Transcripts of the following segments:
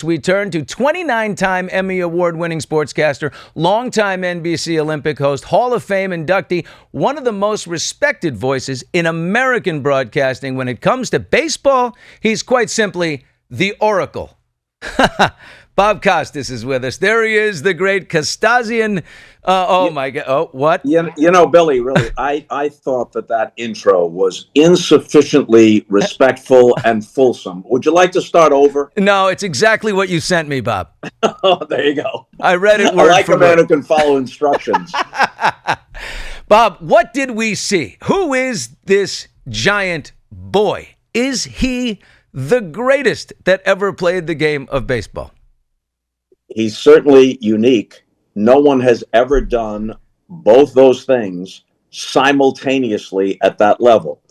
We turn to 29-time Emmy Award-winning sportscaster, longtime NBC Olympic host, Hall of Fame inductee, one of the most respected voices in American broadcasting. When it comes to baseball, he's quite simply the Oracle. Bob Costas is with us. There he is, the great Costasian. My God. Oh, what? Billy, really, I thought that intro was insufficiently respectful and fulsome. Would you like to start over? No, it's exactly what you sent me, Bob. Oh, there you go. I read it word I like for a man word. who can follow instructions. Bob, what did we see? Who is this giant boy? Is he the greatest that ever played the game of baseball? He's certainly unique. No one has ever done both those things simultaneously at that level.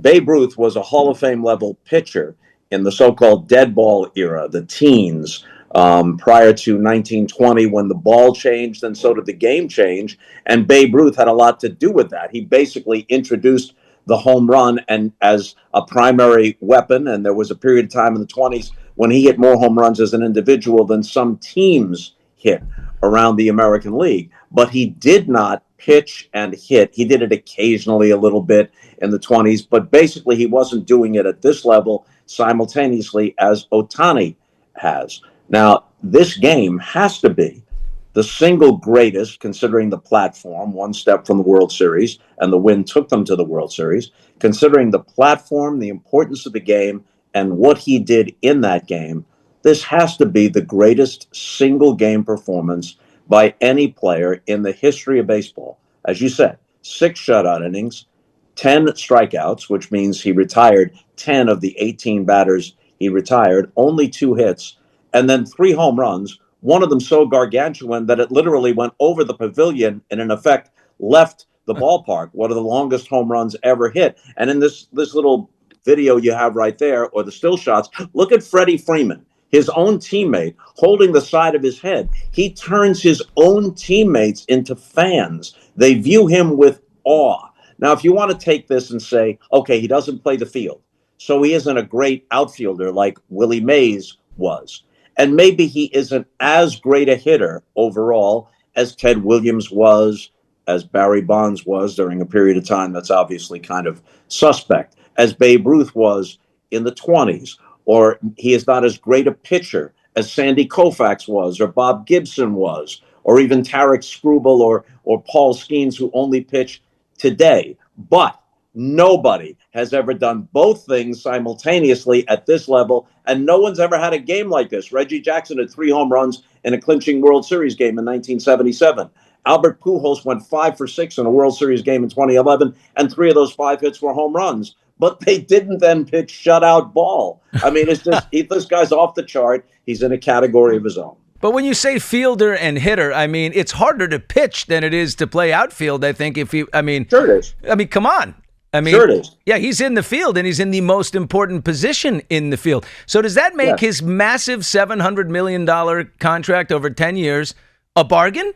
Babe Ruth was a Hall of Fame level pitcher in the so-called dead ball era, the teens, prior to 1920 when the ball changed and so did the game change. And Babe Ruth had a lot to do with that. He basically introduced the home run and as a primary weapon. And there was a period of time in the 20s when he hit more home runs as an individual than some teams hit around the American League. But he did not pitch and hit. He did it occasionally a little bit in the 20s, but basically he wasn't doing it at this level simultaneously as Otani has. Now, this game has to be the single greatest, considering the platform, one step from the World Series, and the win took them to the World Series, considering the platform, the importance of the game, and what he did in that game. This has to be the greatest single game performance by any player in the history of baseball. As you said, 6 shutout innings, 10 strikeouts, which means he retired 10 of the 18 batters he retired, only 2 hits, and then 3 home runs, one of them so gargantuan that it literally went over the pavilion and in effect left the ballpark, one of the longest home runs ever hit. And in this little video you have right there, or the still shots, look at Freddie Freeman, his own teammate, holding the side of his head. He turns his own teammates into fans. They view him with awe. Now, if you want to take this and say, okay, he doesn't play the field, so he isn't a great outfielder like Willie Mays was. And maybe he isn't as great a hitter overall as Ted Williams was, as Barry Bonds was during a period of time that's obviously kind of suspect, as Babe Ruth was in the 20s, or he is not as great a pitcher as Sandy Koufax was, or Bob Gibson was, or even Tarek Skubal or Paul Skeens, who only pitch today. But nobody has ever done both things simultaneously at this level, and no one's ever had a game like this. Reggie Jackson had 3 home runs in a clinching World Series game in 1977. Albert Pujols went 5 for 6 in a World Series game in 2011, and 3 of those 5 hits were home runs. But they didn't then pitch shutout ball. I mean, it's just, this guy's off the chart. He's in a category of his own. But when you say fielder and hitter, I mean, it's harder to pitch than it is to play outfield, I think. Sure it is. I mean, come on. I mean, sure it is. Yeah, he's in the field, and he's in the most important position in the field. So does that make his massive $700 million contract over 10 years a bargain?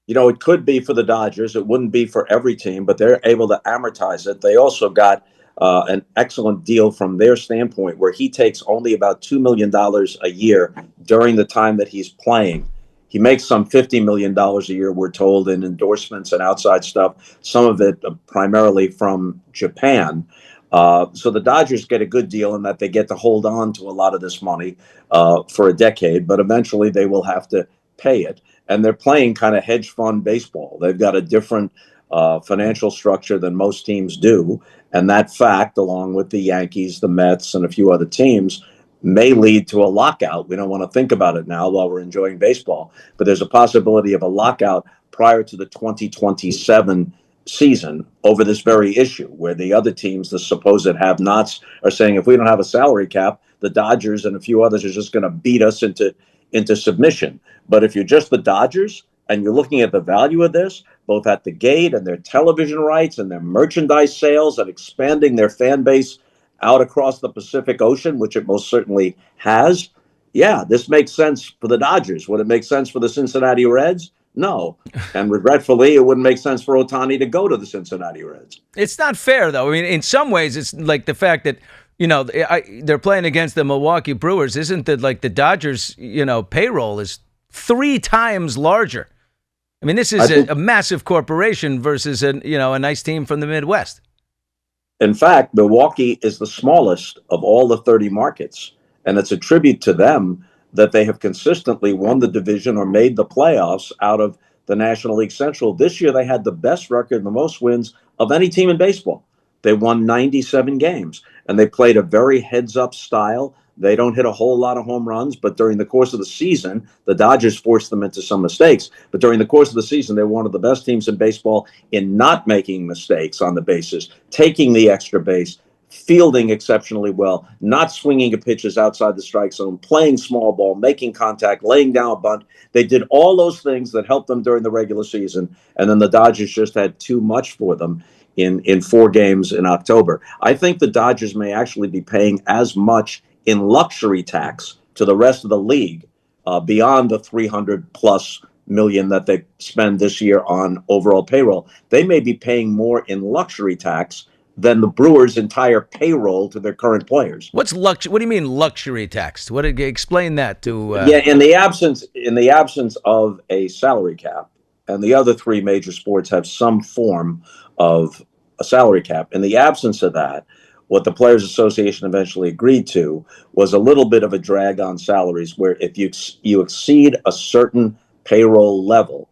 You know, it could be for the Dodgers. It wouldn't be for every team, but they're able to amortize it. They also got an excellent deal from their standpoint, where he takes only about $2 million a year during the time that he's playing. He makes some $50 million a year, we're told, in endorsements and outside stuff, some of it primarily from Japan. So the Dodgers get a good deal in that they get to hold on to a lot of this money for a decade, but eventually they will have to pay it. And they're playing kind of hedge fund baseball. They've got a different financial structure than most teams do. And that fact, along with the Yankees, the Mets, and a few other teams, may lead to a lockout. We don't want to think about it now while we're enjoying baseball, but there's a possibility of a lockout prior to the 2027 season over this very issue, where the other teams, the supposed have-nots, are saying if we don't have a salary cap, the Dodgers and a few others are just going to beat us into submission. But if you're just the Dodgers and you're looking at the value of this, both at the gate and their television rights and their merchandise sales and expanding their fan base out across the Pacific Ocean, which it most certainly has, yeah, this makes sense for the Dodgers. Would it make sense for the Cincinnati Reds? No. And regretfully, it wouldn't make sense for Ohtani to go to the Cincinnati Reds. It's not fair, though. I mean, in some ways, it's like the fact that, they're playing against the Milwaukee Brewers. Isn't that like the Dodgers, payroll is 3 times larger? I mean, this is a massive corporation versus a nice team from the Midwest. In fact, Milwaukee is the smallest of all the 30 markets, and it's a tribute to them that they have consistently won the division or made the playoffs out of the National League Central. This year, they had the best record, the most wins of any team in baseball. They won 97 games, and they played a very heads-up style. They don't hit a whole lot of home runs, but during the course of the season, the Dodgers forced them into some mistakes. But during the course of the season, they're one of the best teams in baseball in not making mistakes on the bases, taking the extra base, fielding exceptionally well, not swinging at pitches outside the strike zone, playing small ball, making contact, laying down a bunt. They did all those things that helped them during the regular season, and then the Dodgers just had too much for them in 4 games in October. I think the Dodgers may actually be paying as much in luxury tax to the rest of the league beyond the $300+ million that they spend this year on overall payroll. They may be paying more in luxury tax than the Brewers' entire payroll to their current players. What do you mean luxury tax? Explain that to? In the absence of a salary cap, and the other 3 major sports have some form of a salary cap. In the absence of that, what the Players Association eventually agreed to was a little bit of a drag on salaries, where if you exceed a certain payroll level,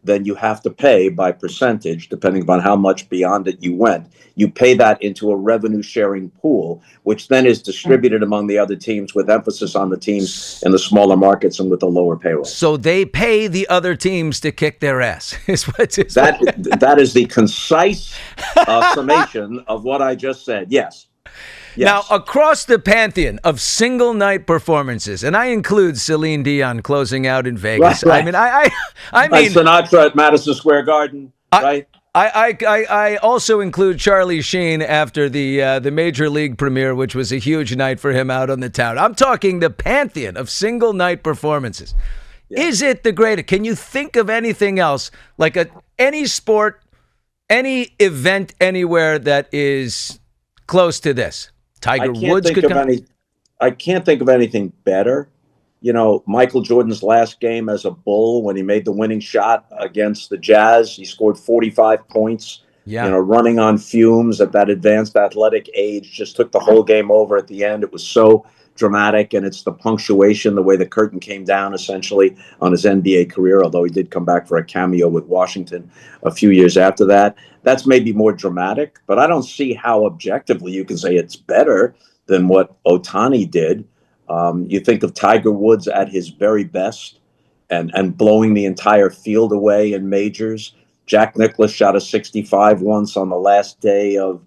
then you have to pay by percentage, depending upon how much beyond it you went. You pay that into a revenue sharing pool, which then is distributed among the other teams, with emphasis on the teams in the smaller markets and with the lower payroll. So they pay the other teams to kick their ass. That is the concise summation of what I just said. Yes. Now, across the pantheon of single-night performances, and I include Celine Dion closing out in Vegas. Right. I mean, Sinatra at Madison Square Garden, right? I also include Charlie Sheen after the Major League premiere, which was a huge night for him out on the town. I'm talking the pantheon of single-night performances. Yeah. Is it the greatest? Can you think of anything else, like any sport, any event anywhere that is close to this? Tiger Woods could come. I can't think of anything better. Michael Jordan's last game as a Bull, when he made the winning shot against the Jazz, he scored 45 points. Yeah. Running on fumes at that advanced athletic age, just took the whole game over at the end. It was so dramatic, and it's the punctuation, the way the curtain came down essentially on his NBA career, although he did come back for a cameo with Washington a few years after that. That's maybe more dramatic, but I don't see how objectively you can say it's better than what Otani did. You think of Tiger Woods at his very best and blowing the entire field away in majors. Jack Nicklaus shot a 65 once on the last day of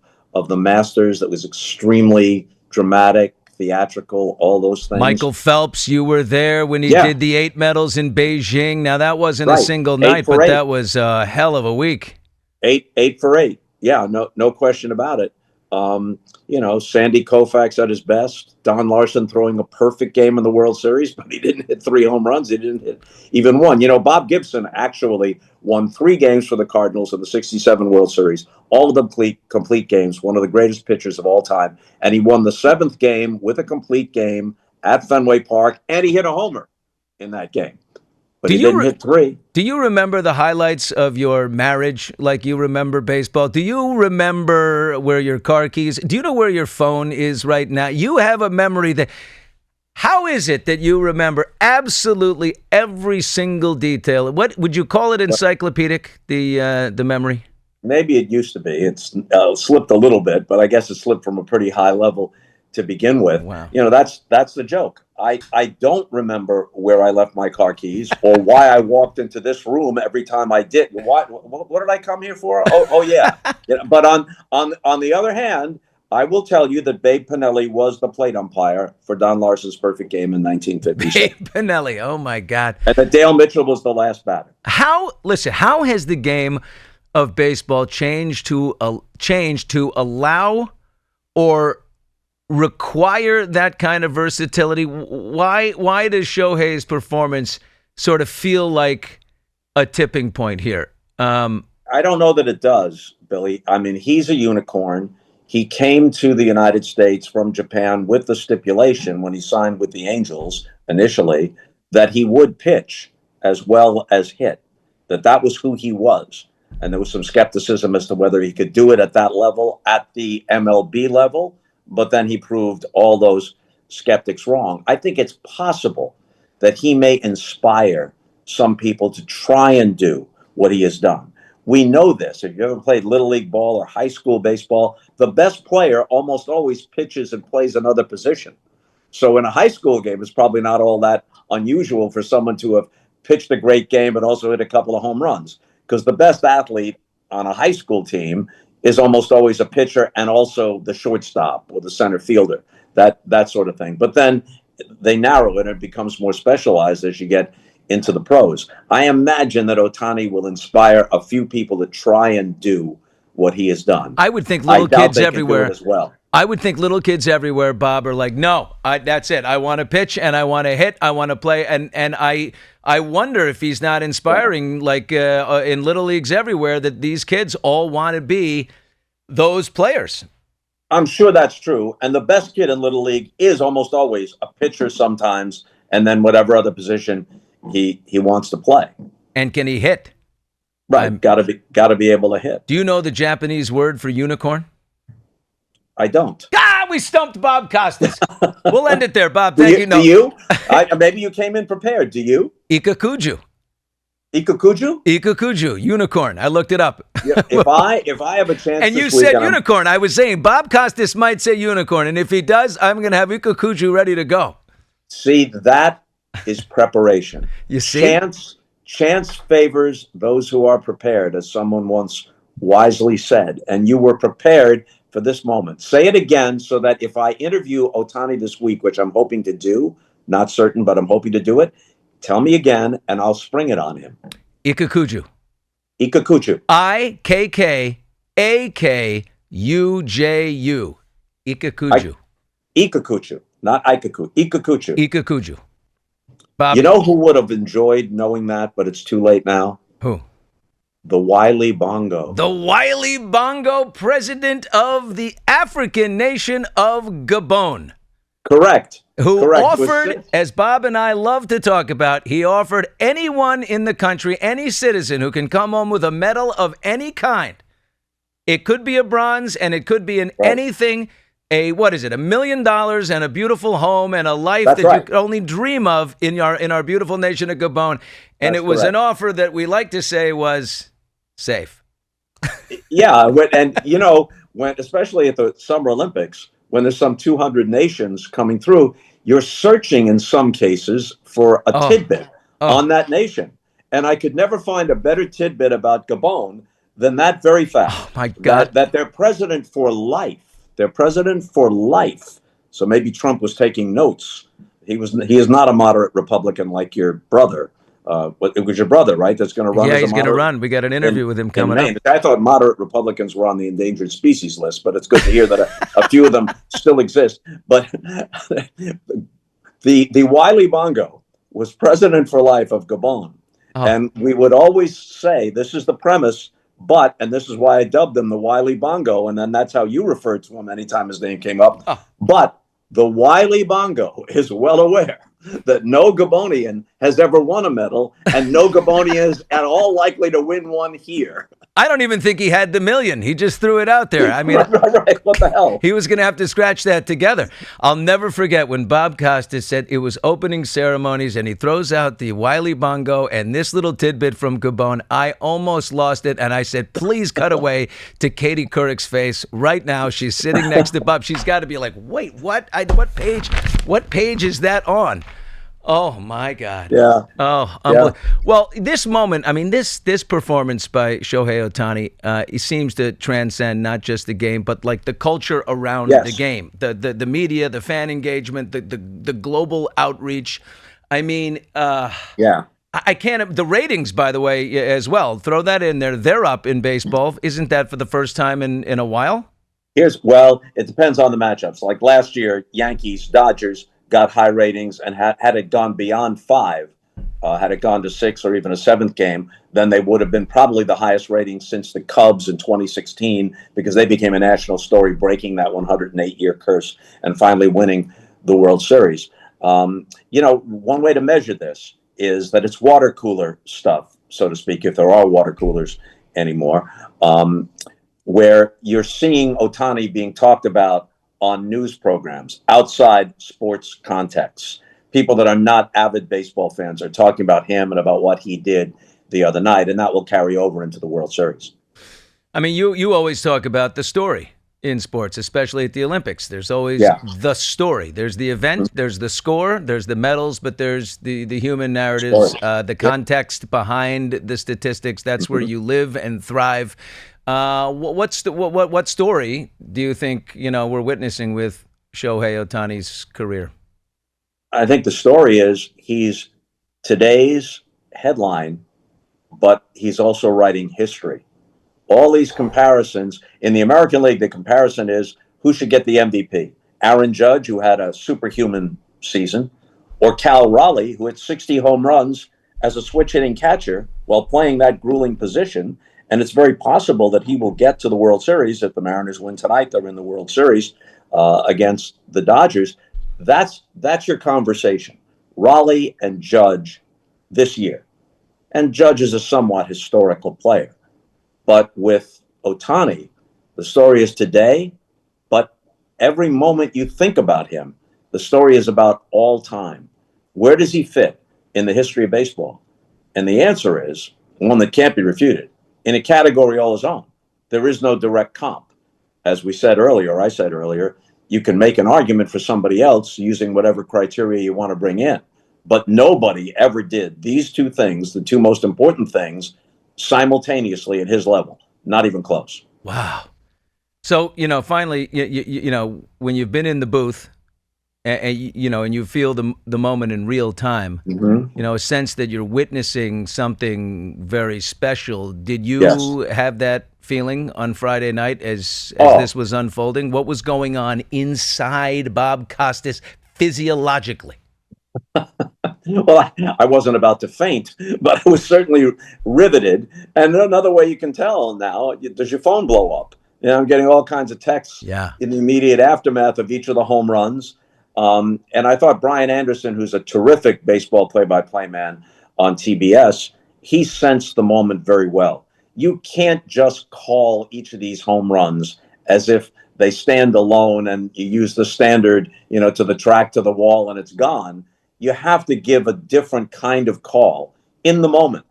the Masters. That was extremely dramatic, theatrical, all those things. Michael Phelps, you were there when he did the 8 medals in Beijing. Now, that wasn't a single night, but that was a hell of a week. 8 for 8. Yeah, no question about it. Sandy Koufax at his best. Don Larson throwing a perfect game in the World Series, but he didn't hit 3 home runs. He didn't hit even one. Bob Gibson actually won 3 games for the Cardinals in the '67 World Series. All of them complete games. One of the greatest pitchers of all time. And he won the 7th game with a complete game at Fenway Park, and he hit a homer in that game. But he didn't hit 3. Do you remember the highlights of your marriage like you remember baseball? Do you remember where your car keys? Do you know where your phone is right now? You have a memory that... How is it that you remember absolutely every single detail? What would you call it, encyclopedic, the memory? Maybe it used to be. It's slipped a little bit, but I guess it slipped from a pretty high level to begin with. Wow. That's the joke. I don't remember where I left my car keys or why I walked into this room every time I did. What did I come here for? Oh yeah. But on the other hand, I will tell you that Babe Pinelli was the plate umpire for Don Larson's perfect game in 1956. Babe Pinelli, oh my God. And that Dale Mitchell was the last batter. How has the game of baseball changed to allow or require that kind of versatility? Why does Shohei's performance sort of feel like a tipping point here? I don't know that it does, Billy. I mean, he's a unicorn. he came to the United States from Japan with the stipulation when he signed with the Angels initially that he would pitch as well as hit, that was who he was. And there was some skepticism as to whether he could do it at that level, at the MLB level, but then he proved all those skeptics wrong. I think it's possible that he may inspire some people to try and do what he has done. We know this. If you ever played Little League ball or high school baseball, the best player almost always pitches and plays another position. So in a high school game, it's probably not all that unusual for someone to have pitched a great game and also hit a couple of home runs, because the best athlete on a high school team is almost always a pitcher and also the shortstop or the center fielder, that sort of thing. But then they narrow it and it becomes more specialized as you get into the pros. I imagine that Ohtani will inspire a few people to try and do what he has done. I would think little kids everywhere as well. I would think little kids everywhere, Bob, are like, no, that's it. I want to pitch and I want to hit. I want to play. And I wonder if he's not inspiring, like in little leagues everywhere, that these kids all want to be those players. I'm sure that's true. And the best kid in Little League is almost always a pitcher sometimes, and then whatever other position he wants to play. And can he hit? Right. Got to be able to hit. Do you know the Japanese word for unicorn? I don't. We stumped Bob Costas. We'll end it there, Bob. Thank you. Do you? Maybe you came in prepared. Do you? Ikakuju. Ikakuju? Ikakuju, unicorn. I looked it up. Yeah, if I have a chance, and you said unicorn. I was saying Bob Costas might say unicorn, and if he does, I'm going to have Ikakuju ready to go. See, that is preparation. You see, chance favors those who are prepared, as someone once wisely said, and you were prepared for this moment. Say it again so that if I interview Ohtani this week, which I'm hoping to do, not certain, but I'm hoping to do it, tell me again, and I'll spring it on him. Ikakuju. Ikakuju. Ikkakuju. Ikakuju. Ikakuju, not Ikaku. Ikakuju. Ikakuju. Bob, you know who would have enjoyed knowing that, but it's too late now? Who? The Wily Bongo. The Wily Bongo, president of the African nation of Gabon. Correct. Who offered, as Bob and I love to talk about, he offered anyone in the country, any citizen who can come home with a medal of any kind. It could be a bronze and it could be anything, $1 million and a beautiful home and a life you could only dream of in our beautiful nation of Gabon. And it was an offer that we like to say was safe. Yeah. And, when especially at the Summer Olympics, when there's some 200 nations coming through, you're searching in some cases for a tidbit on that nation. And I could never find a better tidbit about Gabon than that very fact. Oh, my God. That they're president for life. They're president for life. So maybe Trump was taking notes. He is not a moderate Republican like your brother. It was your brother, right? That's going to run. Yeah, he's going to run. We got an interview with him coming up. I thought moderate Republicans were on the endangered species list, but it's good to hear that a few of them still exist. But the Wily Bongo was president for life of Gabon. And we would always say, this is the premise, and this is why I dubbed him the Wily Bongo, and then that's how you referred to him anytime his name came up. But the Wily Bongo is well aware that no Gabonian has ever won a medal, and no Gabonian is at all likely to win one here. I don't even think he had the million. He just threw it out there. I mean, right. What the hell? He was going to have to scratch that together. I'll never forget when Bob Costas said it was opening ceremonies and he throws out the Wily Bongo and this little tidbit from Gabon. I almost lost it, and I said, please cut away to Katie Couric's face right now. She's sitting next to Bob. She's got to be like, wait, what? What page is that on? Oh, my God. Yeah. Oh, unbelievable. Well, this moment, I mean, this performance by Shohei Ohtani, it seems to transcend not just the game, but like the culture around the game, the media, the fan engagement, the global outreach. I mean, I can't. The ratings, by the way, as well. Throw that in there. They're up in baseball. Isn't that for the first time in a while? It depends on the matchups. Like last year, Yankees, Dodgers got high ratings, and had it gone beyond 5, Had it gone to 6 or even a 7th game, then they would have been probably the highest rating since the Cubs in 2016, because they became a national story, breaking that 108-year curse and finally winning the World Series. One way to measure this is that it's water cooler stuff, so to speak, if there are water coolers anymore, where you're seeing Ohtani being talked about on news programs outside sports contexts. People that are not avid baseball fans are talking about him and about what he did the other night, and that will carry over into the World Series. I mean, you always talk about the story in sports, especially at the Olympics. There's always the story. There's the event, there's the score, there's the medals, but there's the human narratives, the context behind the statistics. That's where you live and thrive. What story do you think we're witnessing with Shohei Ohtani's career? I think the story is he's today's headline, but he's also writing history. All these comparisons in the American League, the comparison is who should get the MVP? Aaron Judge, who had a superhuman season, or Cal Raleigh, who hit 60 home runs as a switch hitting catcher while playing that grueling position. And it's very possible that he will get to the World Series if the Mariners win tonight. They're in the World Series against the Dodgers. That's your conversation. Raleigh and Judge this year. And Judge is a somewhat historical player. But with Ohtani, the story is today, but every moment you think about him, the story is about all time. Where does he fit in the history of baseball? And the answer is one that can't be refuted. In a category all his own. There is no direct comp. As we said earlier, or I said earlier, you can make an argument for somebody else using whatever criteria you want to bring in. But nobody ever did these two things, the two most important things, simultaneously at his level. Not even close. Wow. So, finally, when you've been in the booth and you feel the moment in real time, a sense that you're witnessing something very special. Did you have that feeling on Friday night as this was unfolding? What was going on inside Bob Costas physiologically? Well, I wasn't about to faint, but I was certainly riveted. And another way you can tell now, does your phone blow up? I'm getting all kinds of texts in the immediate aftermath of each of the home runs. And I thought Brian Anderson, who's a terrific baseball play-by-play man on TBS, he sensed the moment very well. You can't just call each of these home runs as if they stand alone and you use the standard, to the track, to the wall, and it's gone. You have to give a different kind of call in the moment.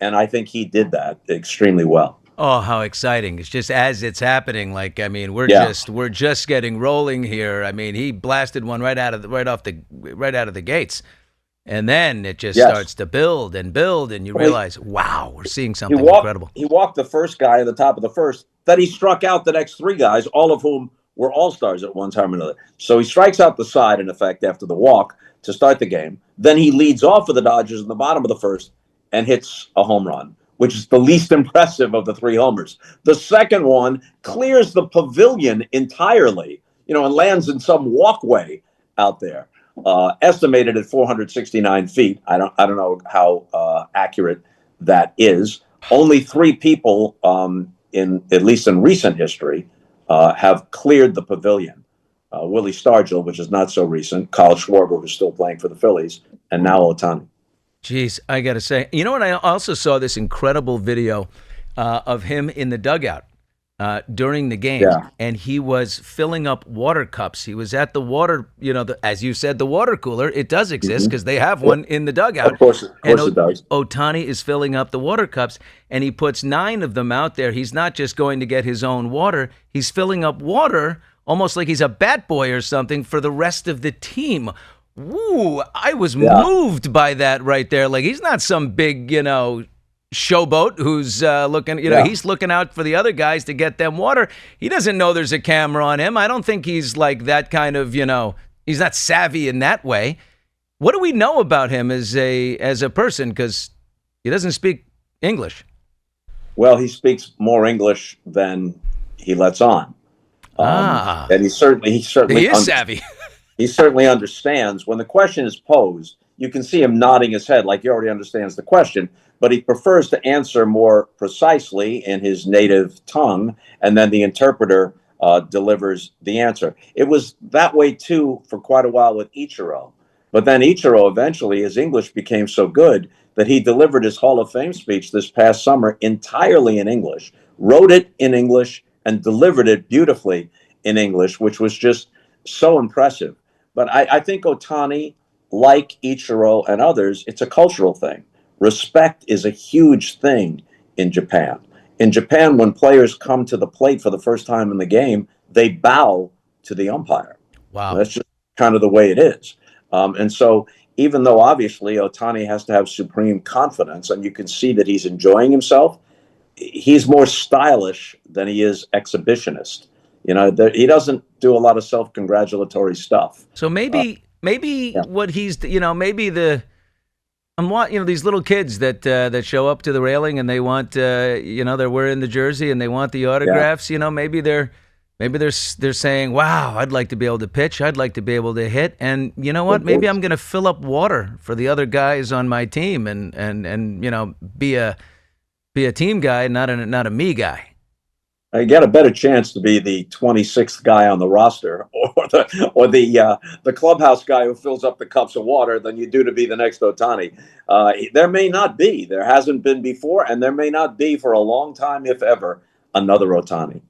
And I think he did that extremely well. Oh, how exciting. It's just as it's happening. We're just getting rolling here. He blasted one right out of the gates. And then it just starts to build, and you realize, wow, we're seeing something incredible. He walked the first guy at the top of the first. Then he struck out the next three guys, all of whom were all-stars at one time or another. So he strikes out the side, in effect, after the walk to start the game. Then he leads off for the Dodgers in the bottom of the first and hits a home run, which is the least impressive of the three homers. The second one clears the pavilion entirely, and lands in some walkway out there, estimated at 469 feet. I don't know how accurate that is. Only three people, at least in recent history, have cleared the pavilion. Willie Stargell, which is not so recent, Kyle Schwarber, who's still playing for the Phillies, and now Otani. Jeez, I got to say, what? I also saw this incredible video of him in the dugout during the game, and he was filling up water cups. He was at the water, as you said, the water cooler. It does exist because they have one in the dugout. Of course it does. Ohtani is filling up the water cups, and he puts 9 of them out there. He's not just going to get his own water. He's filling up water almost like he's a bat boy or something for the rest of the team. Woo, I was moved by that right there. Like, he's not some big, showboat who's looking, he's looking out for the other guys to get them water. He doesn't know there's a camera on him. I don't think he's like that kind of, he's not savvy in that way. What do we know about him as a person? Because he doesn't speak English. Well, he speaks more English than he lets on. And he certainly is savvy. He certainly understands when the question is posed. you can see him nodding his head like he already understands the question, but he prefers to answer more precisely in his native tongue, and then the interpreter delivers the answer. It was that way too for quite a while with Ichiro. But then Ichiro eventually, his English became so good that he delivered his Hall of Fame speech this past summer entirely in English, wrote it in English, and delivered it beautifully in English, which was just so impressive. But I think Otani, like Ichiro and others, it's a cultural thing. Respect is a huge thing in Japan. In Japan, when players come to the plate for the first time in the game, they bow to the umpire. Wow. That's just kind of the way it is. And so, even though obviously Otani has to have supreme confidence, and you can see that he's enjoying himself, he's more stylish than he is exhibitionist. He doesn't do a lot of self-congratulatory stuff. So maybe Yeah. what he's, maybe these little kids that show up to the railing and they want, they're wearing the jersey and they want the Yeah. autographs. Maybe they're saying, "Wow, I'd like to be able to pitch. I'd like to be able to hit." And you know what? Maybe I'm going to fill up water for the other guys on my team and be a team guy, not a me guy. You get a better chance to be the 26th guy on the roster, or the clubhouse guy who fills up the cups of water, than you do to be the next Otani. There may not be, there hasn't been before, and there may not be for a long time, if ever, another Otani.